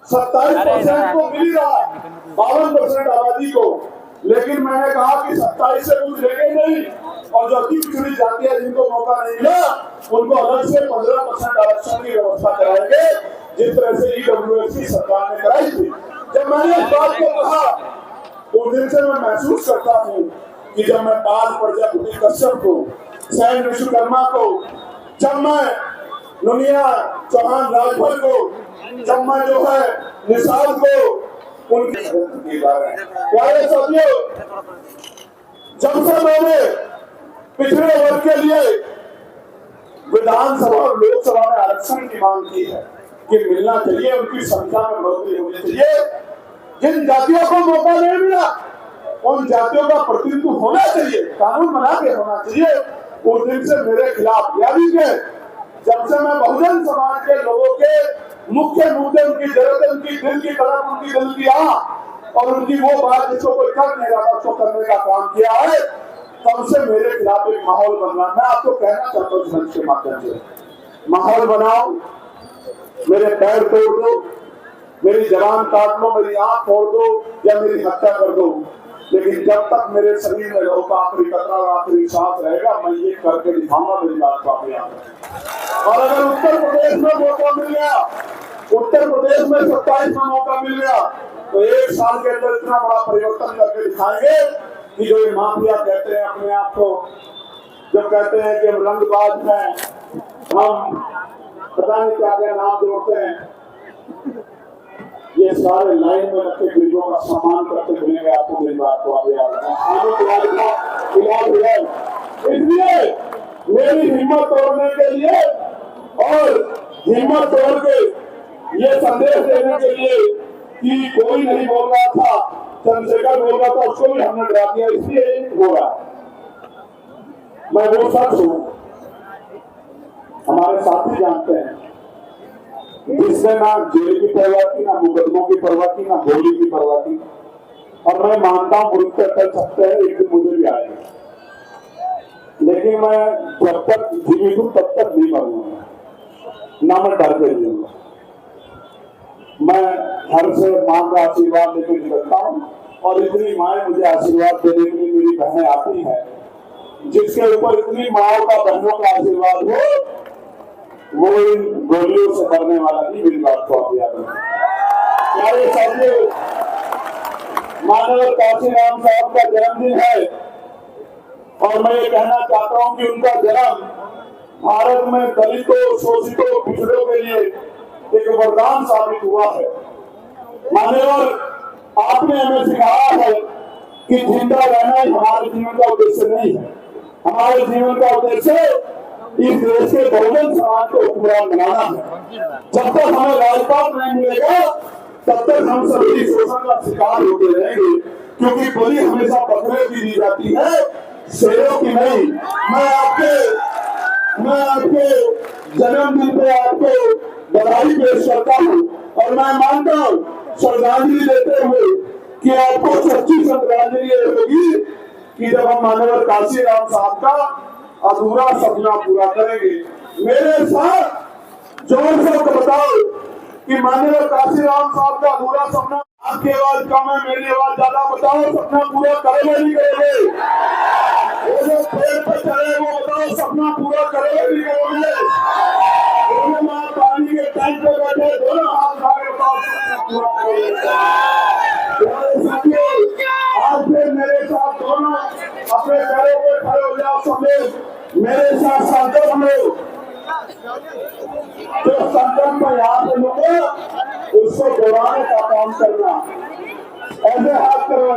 27% को मिल रहा है, 52% आबादी को। लेकिन मैंने कहा कि 27 से कुछ लेंगे नहीं, और जो अति पिछड़ी जातियां जिनको मौका नहीं मिला उनको अलग से 15% आरक्षण की व्यवस्था कराएंगे, जिस तरह से ईडब्ल्यूएस की सरकार ने कराई थी। जब मैंने इस बात को कहा उस दिन से मैं महसूस करता हूँ कि जब मैं पाल प्रजापति कश्यप को, सैन विश्वकर्मा को, जब मैं नुनिया चौहान राजभर को, जब मैं जो है निषाद को, उनकी प्यारे साथियों, जब से मैंने पिछड़े वर्ग के लिए विधानसभा और लोकसभा में आरक्षण की मांग की है कि मिलना चाहिए, उनकी संख्या में बढ़ोतरी होनी चाहिए। जिन जातियों को मौका नहीं मिला उन जातियों का प्रतिनिधित्व होना चाहिए, कानून बना के होना चाहिए। उस दिन से मेरे खिलाफ यादी के जब से मैं बहुजन समाज के लोगों के मुख्य मुद्दे, उनकी जरूरत, उनकी दिल की तड़प, उनकी दिल की आह और उनकी वो बात जिसको कोई कर नहीं रहा उसको करने का काम किया है, तब से मेरे खिलाफ एक माहौल बन रहा। मैं आपको कहना चाहता हूँ मंच के माध्यम से, माहौल बनाओ, मेरे पैर तोड़ दो, मेरी जबान काट लो, मेरी आंख फोड़ दो या मेरी हत्या कर दो, लेकिन जब तक मेरे शरीर में लहू का आखिरी कतरा और आखिरी सांस रहेगा मैं ये करके दिखाऊंगा। मेरी बात को आप याद रखें। और अगर उत्तर प्रदेश में मौका मिल गया, उत्तर प्रदेश में 27 में मौका मिल गया, तो 1 साल के अंदर इतना बड़ा परिवर्तन करके दिखाएंगे कि जो ये माफिया कहते हैं अपने आप को, जब कहते हैं कि हम रंगबाज हैं, हम पता नहीं क्या क्या नाम जोड़ते हैं, ये सारे लाइन में रखे गरीबों का सम्मान करते मिलेंगे आपको। मेरी बात को आप याद रखें। इसलिए मेरी हिम्मत तोड़ने के लिए और हिम्मत तोड़ के ये संदेश देने के लिए कि कोई नहीं बोल रहा था, चंद्रशेखर बोल रहा था, उसको भी हमने डरा दिया, इसलिए हो रहा। मैं वो सच हूँ, हमारे साथी जानते हैं, जिसने ना जेल की परवाह की, ना मुकदमों की परवाह की, ना गोली की परवाह की। और मैं मानता हूँ मुल्क पे कर सकते हैं, एक दिन मुझे भी आएगा, लेकिन मैं जब तक जीवित हूँ तब तक नहीं मरूंगा, ना मैं डर के जीऊंगा। मैं घर से मां का आशीर्वाद लेकर निकलता हूँ, और इतनी माएं मुझे आशीर्वाद देने के लिए मेरी बहनें आती हैं, जिसके ऊपर इतनी माओ का, बहनों का आशीर्वाद हो, वो इन गोलियों से मरने वाला नहीं। मेरी बात को आप याद रखें। प्यारे साथियों, माननीय काशीराम साहब का जन्मदिन है, और मैं ये कहना चाहता हूँ कि उनका जन्म भारत में दलितों, शोषितों, पिछड़ों के लिए एक वरदान साबित हुआ है। मान्यवर, आपने हमें सिखाया है कि जिंदा रहना ही हमारे जीवन का उद्देश्य नहीं है। हमारे जीवन का उद्देश्य इस देश के बहुजन समाज को हुक्मरान बनाना है। जब तक हमें राजपाट नहीं मिलेगा तब तक हम सभी शोषण का शिकार होते रहेंगे, क्योंकि बलि हमेशा बकरे की दी जाती है, शेरों की नहीं। मैं आपके जन्मदिन पे आपको बधाई पेश करता हूँ, और मैं मानता हूँ श्रद्धांजलि देते हुए कि आपको सच्ची श्रद्धांजलि होगी कि जब हम माननीय काशीराम साहब का अधूरा सपना पूरा करेंगे। मेरे साथ जोर से बताओ कि माननीय काशीराम साहब का अधूरा सपना। आपकी आवाज कम है, मेरी आवाज ज्यादा। बताओ सपना पूरा करेंगे नहीं करेंगे? वो जो पेड़ पे चढ़े वो बताओ सपना पूरा करेंगे नहीं करेंगे? दोनों माँ पानी के टैंक पे बैठे, दोनों हाथ उठा के बताओ सपना पूरा करेंगे। आज फिर मेरे साथ दोनों अपने पैरों पे खड़े हो जाओ, समेत मेरे साथ संकल्प लो। जो संकल्प में यहाँ पे लोग उसको दोहराने का काम करना, ऐसे हाथ करो।